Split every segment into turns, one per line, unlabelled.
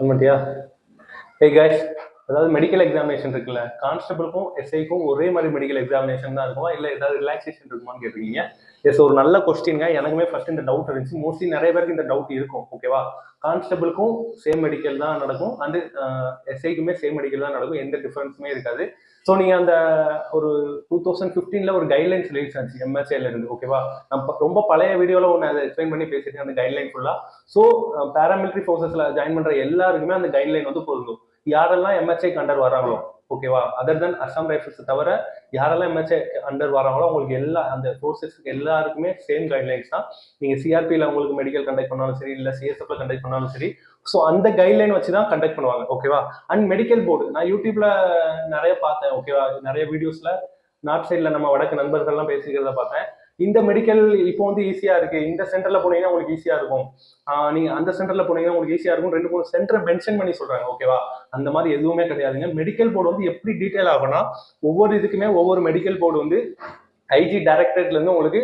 சொல்லிட்டியா? Hey guys, அதாவது medical examination இருக்குல்ல, கான்ஸ்டபிளுக்கும் எஸ்ஐக்கும் ஒரே மாதிரி மெடிக்கல் எக்ஸாமினேஷன் தான் இருக்குமா, இல்லை ஏதாவது ரிலாக்ஸேஷன் இருக்குமான்னு கேட்டிருக்கீங்க. எஸ், ஒரு நல்ல கொஸ்டின்ங்க. எனக்குமே ஃபர்ஸ்ட் இந்த டவுட் இருந்துச்சு. மோஸ்ட்லி நிறைய பேருக்கு இந்த டவுட் இருக்கும். ஓகேவா? கான்ஸ்டபிளுக்கும் சேம் மெடிக்கல் தான் நடக்கும், அண்ட் எஸ்ஐக்குமே சேம் மெடிக்கல் தான் நடக்கும். எந்த டிஃபரன்ஸுமே இருக்காது. ஸோ நீங்கள் அந்த ஒரு 2015 ஒரு கைட்லைன்ஸ் ரிலீஸ் ஆச்சு எம்எஸ்ஏல இருந்து. ஓகேவா? நம்ம ரொம்ப பழைய வீடியோவில் ஒன்று அதை எக்ஸ்பிளைன் பண்ணி பேசியிருக்கேன் அந்த கைட்லைன் ஃபுல்லாக. ஸோ பேராமிலிட்டரி ஃபோர்ஸஸில் ஜாயின் பண்ணுற எல்லாருக்குமே அந்த கைட்லைன் வந்து பொருந்தும். யாரெல்லாம் எம்எஸ்ஏ அண்டர் வராங்களோ, ஓகேவா, அதர் தென் அசாம் ரைஃபிள்ஸ் தவிர யாரெல்லாம் எம்எஸ்ஏ அண்டர் வராங்களோ அவங்களுக்கு எல்லா அந்த ஃபோர்ஸஸ்க்கு எல்லாருக்குமே சேம் கைட்லைன்ஸ் தான். நீங்கள் சிஆர்பியில் உங்களுக்கு மெடிக்கல் கண்டக்ட் பண்ணாலும் சரி, இல்லை சிஎஸ்எஃப்ல கண்டக்ட் பண்ணாலும் சரி, ஸோ அந்த கைட்லைன் வச்சு தான் கண்டக்ட் பண்ணுவாங்க. ஓகேவா? அண்ட் மெடிக்கல் போர்டு நான் யூடியூப்ல நிறைய பார்த்தேன். ஓகேவா? நிறைய வீடியோஸ்ல நார்த் சைடில் நம்ம வடக்கு நண்பர்கள்லாம் பேசிக்கிறத பார்த்தேன். இந்த மெடிக்கல் இப்போ வந்து ஈஸியா இருக்கு, இந்த சென்டர்ல போனீங்கன்னா உங்களுக்கு ஈஸியா இருக்கும், நீங்க அந்த சென்டர்ல போனீங்கன்னா உங்களுக்கு ஈஸியா இருக்கும், 2-3 சென்டர் மென்ஷன் பண்ணி சொல்றாங்க. ஓகேவா? அந்த மாதிரி எதுவுமே கிடையாதுங்க. மெடிக்கல் போர்டு வந்து எப்படி டீடைல் ஆகும்னா, ஒவ்வொரு இதுக்குமே ஒவ்வொரு மெடிக்கல் போர்டு வந்து ஐஜி டைரக்டரேட்ல இருந்து உங்களுக்கு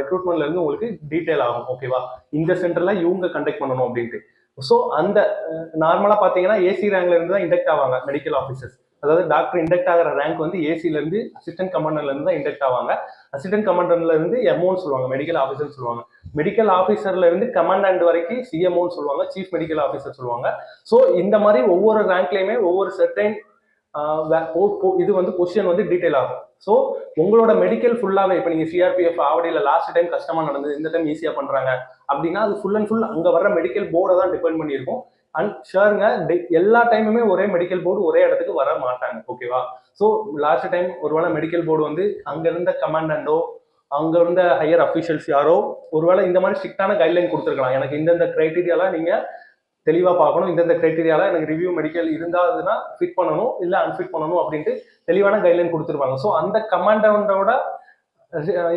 ரெக்ரூட்மெண்ட்ல இருந்து உங்களுக்கு டீடைல் ஆகும். ஓகேவா? இந்த சென்டர்ல இவங்க கண்டக்ட் பண்ணணும் அப்படின்ட்டு. ஸோ அந்த நார்மலா பாத்தீங்கன்னா ஏசி ரேங்க்ல இருந்து தான் இண்டக்ட் ஆவாங்க மெடிக்கல் ஆஃபீஸர்ஸ். அதாவது டாக்டர் இண்டக்ட் ஆகிற ரேங்க் வந்து ஏசில இருந்து அசிஸ்டன்ட் கமாண்டர்ல இருந்து தான் இண்டக்ட் ஆவாங்க. அசிஸ்டன்ட் கமாண்டர்ல இருந்து எம்ஓன்னு சொல்லுவாங்க, மெடிக்கல் ஆஃபீஸர் சொல்லுவாங்க. மெடிக்கல் ஆஃபீஸர்ல இருந்து கமாண்டன்ட் வரைக்கும் சிஎம்ஓன்னு சொல்லுவாங்க, சீஃப் மெடிக்கல் ஆஃபீஸர் சொல்லுவாங்க. ஸோ இந்த மாதிரி ஒவ்வொரு ரேங்க்லயுமே ஒவ்வொரு செர்டைன் இது வந்து பொசிஷன் வந்து டீடைல் ஆகும். ஸோ உங்களோட மெடிக்கல் ஃபுல்லாவே இப்போ நீங்க சிஆர்பிஎஃப் ஆவடியில லாஸ்ட் டைம் கஷ்டமா நடந்தது, இந்த டைம் ஈஸியா பண்றாங்க அப்படின்னா அது ஃபுல் அண்ட் ஃபுல் அங்க வர்ற மெடிக்கல் போர்டை தான் டிபெண்ட் பண்ணியிருக்கும். அண்ட் ஷுவருங்க, எல்லா டைமுமே ஒரே மெடிக்கல் போர்டு ஒரே இடத்துக்கு வர மாட்டாங்க. ஓகேவா? ஸோ லாஸ்ட் டைம் ஒருவேளை மெடிக்கல் போர்டு வந்து அங்க இருந்த கமாண்டண்டோ அங்க இருந்த ஹையர் அஃபிஷியல்ஸ் யாரோ ஒருவேளை இந்த மாதிரி ஸ்ட்ரிக்டான கைட்லைன் கொடுத்துருக்கலாம். எனக்கு இந்தந்த கிரைட்டீரியாலாம் நீங்க தெளிவா பார்க்கணும், இந்தந்த கிரைட்டீரியால எனக்கு ரிவ்யூ மெடிக்கல் இருந்தாதுன்னா ஃபிட் பண்ணணும், இல்லை அன்ஃபிட் பண்ணணும் அப்படின்ட்டு தெளிவான கைட்லைன் கொடுத்துருப்பாங்க. ஸோ அந்த கமாண்டோட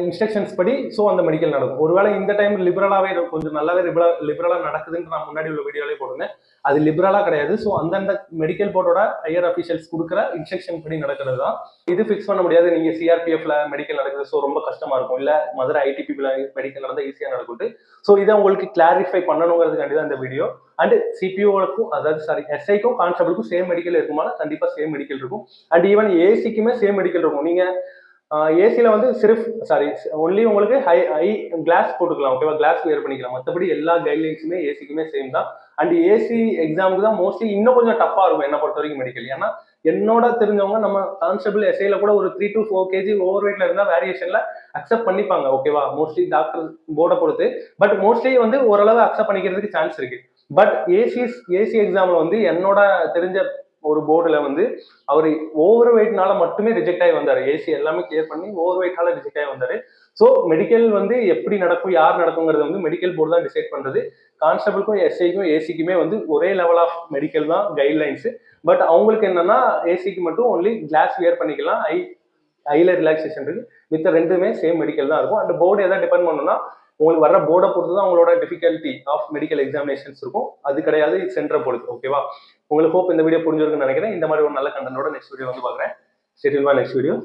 இன்ஸ்ட்ரக்ஷன்ஸ் படி ஸோ அந்த மெடிக்கல் நடக்கும். ஒருவேளை இந்த டைம் லிபரலாவே கொஞ்சம் நல்லாவே லிபரலா நடக்குதுன்னு நான் முன்னாடி உள்ள வீடியோலே போடுறேன். அது லிபரலா கிடையாது. ஸோ அந்தந்த மெடிக்கல் போர்டோட ஹையர் அஃபிஷியல்ஸ் கொடுக்குற இன்ஸ்ட்ரக்ஷன் படி நடக்கிறது தான். இது ஃபிக்ஸ் பண்ண முடியாது. நீங்க சிஆர்பிஎஃப்ல மெடிக்கல் நடக்குது ஸோ ரொம்ப கஷ்டமா இருக்கும், இல்ல மதுரை ஐடிபில மெடிக்கல் நடந்தால் ஈஸியா நடக்கும். ஸோ இதை உங்களுக்கு கிளாரிஃபை பண்ணணுங்கிறதுக்காண்டி தான் இந்த வீடியோ. அண்ட் சிபிஓக்கும் அதாவது எஸ்ஐக்கும் கான்ஸ்டபிளுக்கும் சேம் மெடிக்கல் இருக்குமா? கண்டிப்பா சேம் மெடிக்கல் இருக்கும். அண்ட் ஈவன் ஏசிக்குமே சேம் மெடிக்கல் இருக்கும். நீங்க ஏசியில் வந்து ஒன்லி உங்களுக்கு ஹை கிளாஸ் போட்டுக்கலாம். ஓகேவா? கிளாஸ் வேர் பண்ணிக்கலாம். மற்றபடி எல்லா கைட்லைன்ஸுமே ஏசிக்குமே சேம் தான். அண்ட் ஏசி எக்ஸாமுக்கு தான் மோஸ்ட்லி இன்னும் கொஞ்சம் டஃபா இருக்கும் என்ன பொறுத்த வரைக்கும் மெடிக்கல். ஏன்னா என்னோட தெரிஞ்சவங்க நம்ம கான்ஸ்டபிள் எஸ்ஐல கூட ஒரு 3 to 4 kg ஓவர் வெயிட்ல இருந்தா வேரியேஷன்ல அக்செப்ட் பண்ணிப்பாங்க. ஓகேவா? மோஸ்ட்லி டாக்டர் போர்டை பொறுத்து. பட் மோஸ்ட்லி வந்து ஓரளவு அக்செப்ட் பண்ணிக்கிறதுக்கு சான்ஸ் இருக்கு. பட் ஏசி எக்ஸாம்ல வந்து என்னோட தெரிஞ்ச ஒரு போர்டுல வந்து அவர் ஓவர் வெயிட்னால மட்டுமே ரிஜெக்ட் ஆகி வந்தாரு. ஏசி எல்லாமே கிளியர் பண்ணி ஓவர் வெயிட்னால ரிஜெக்ட் ஆகி வந்தாரு. ஸோ மெடிக்கல் வந்து எப்படி நடக்கும், யார் நடக்குங்கிறது வந்து மெடிக்கல் போர்டு தான் டிசைட் பண்றது. கான்ஸ்டபிளுக்கும் எஸ்ஐக்கும் ஏசிக்குமே வந்து ஒரே லெவல் ஆஃப் மெடிக்கல் தான் கைட்லைன்ஸ். பட் அவங்களுக்கு என்னன்னா ஏசிக்கு மட்டும் ஒன்லி கிளாஸ் வியர் பண்ணிக்கலாம், ஐல ரிலாக்ஸேஷன் இருக்கு. மித்த ரெண்டுமே சேம் மெடிக்கல் தான் இருக்கும். அண்ட் போர்டு எதாவது டிபெண்ட் பண்ணணும்னா உங்களுக்கு வர போர்டை பொறுத்து தான் உங்களோட டிஃபிகல்ட்டி ஆஃப் மெடிக்கல் எக்ஸாமினேஷன்ஸ் இருக்கும். அது கிடையாது சென்டரை பொறுத்து. ஓகேவா? உங்களுக்கு ஹோப் இந்த வீடியோ புரிஞ்சிருக்குன்னு நினைக்கிறேன். இந்த மாதிரி ஒரு நல்ல கண்டனோட நெக்ஸ்ட் வீடியோ வந்து பார்க்குறேன். Next video.